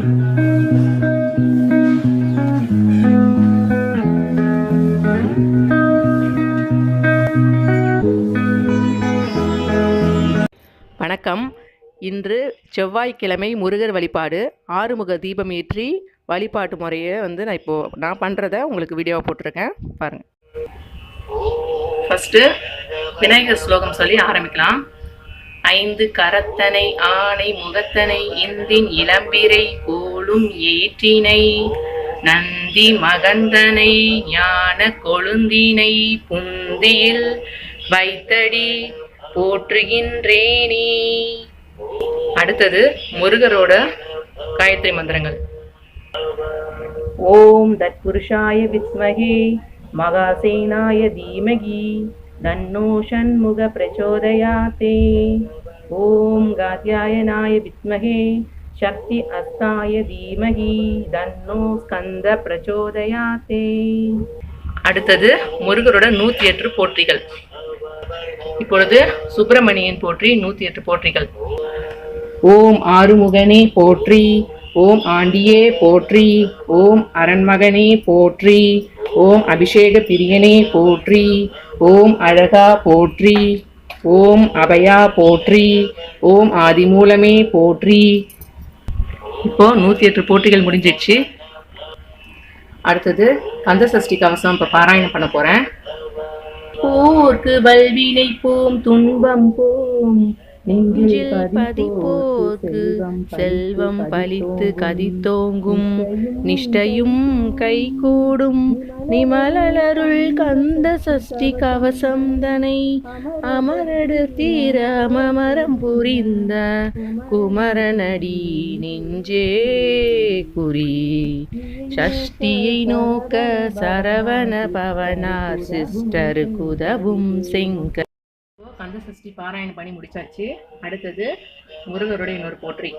வணக்கம். இன்று செவ்வாய்க்கிழமை முருகர் வழிபாடு. ஆறுமுக தீபம் ஏற்றி வழிபாட்டு முறையை நான் பண்ணுறதை உங்களுக்கு வீடியோவை போட்டிருக்கேன், பாருங்கள். ஃபஸ்ட்டு விநாயகர் ஸ்லோகம் சொல்லி ஆரம்பிக்கலாம். 5 கரத்தனை ஆனை முகத்தனை இந்தின் இளம்பிரை போலும் ஏற்றினை நந்தி மகந்தனை ஞான கொழுந்தினை புந்தியில் வைத்தடி போற்றுகின்றேனே. அடுத்தது முருகரோட காயத்ரி மந்திரங்கள். ஓம் தத்புருஷாய வித்மகே மகாசேனாய தீமகி தன்னோ ஷண்முக பிரச்சோதயாத்தே. ஓம் காத்யாயனாய வித்மகே சக்தி அஸ்தாய தீமகி தன்னோ ஸ்கந்த பிரச்சோதயாத்தே. அடுத்தது முருகரோட 108 போற்றிகள். இப்பொழுது சுப்பிரமணியன் போற்றி 108 போற்றிகள். ஓம் ஆறுமுகனே போற்றி, ஓம் ஆண்டியே போற்றி, ஓம் அரண்மகனே போற்றி, ஓம் அபிஷேக பிரியனே போற்றி, ஓம் அழகா போற்றி, ஓம் அபயா போற்றி, ஓம் ஆதிமூலமே போற்றி. இப்போ 108 போற்றிகள் முடிஞ்சிடுச்சு. அடுத்தது கந்தசஷ்டி கவசம் இப்போ பாராயணம் பண்ண போறேன். போர்க்கு வல்வினை போம் துன்பம் போம் நெஞ்சில் பதிப்போர்க்கு செல்வம் பலித்து கதித்தோங்கும் நிஷ்டையும் கைகூடும் நிமலருள் கந்த சஷ்டி கவசம் தனை அமரடு தீர அமரம் புரிந்த குமரனடி நெஞ்சே குறி. சஷ்டியை நோக்க சரவண பவனார் சிஸ்டருக்கு உதவும் செங்க. கந்த சஷ்டி பாராயணம் பண்ணி முடிச்சாச்சு. அடுத்தது முருகருடைய இன்னொரு போற்றி.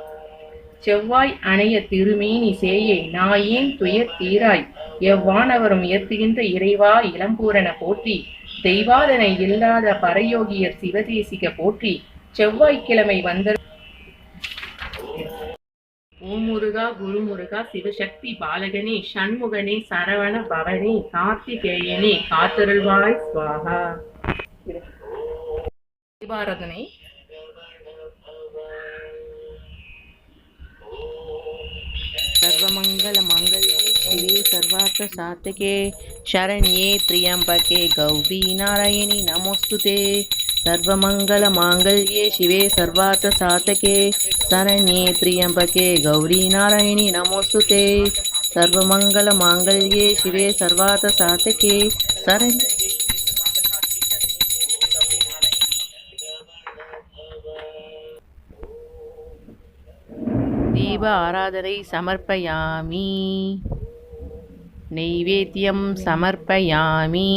செவ்வாய் அணைய திருமேனி சேயை நாயேன் துயர் தீராய் எவ்வானவரும் உயர்த்துகின்ற இறைவா இளம்பூரண போற்றி. தெய்வாதனை இல்லாத பரயோகியர் சிவதேசிக போற்றி. செவ்வாய்க்கிழமை வந்த ஓம் முருகா குரு முருகா சிவசக்தி பாலகனே ஷண்முகனே சரவண பவனே கார்த்திகேயனே காத்தருள்வாய் ஸ்வாஹா. தீபாராதனை. சர்வமங்கல மங்கல்யே சிவே சர்வார்த்த சாதகே சரண்யே த்ரியம்பகே கௌரி நாராயணி நமோஸ்துதே. சர்வமங்கல மாங்கல்யே சிவே சர்வார்த்த சாதகே சரண்யே த்ரியம்பகே கௌரி நாராயணி நமோஸ்துதே. சர்வமங்கல மாங்கல்யே சிவே சர்வார்த்த சாதகே சரண். தீப ஆராதனை சமர்ப்பயாமி, நைவேத்யம் சமர்ப்பயாமி.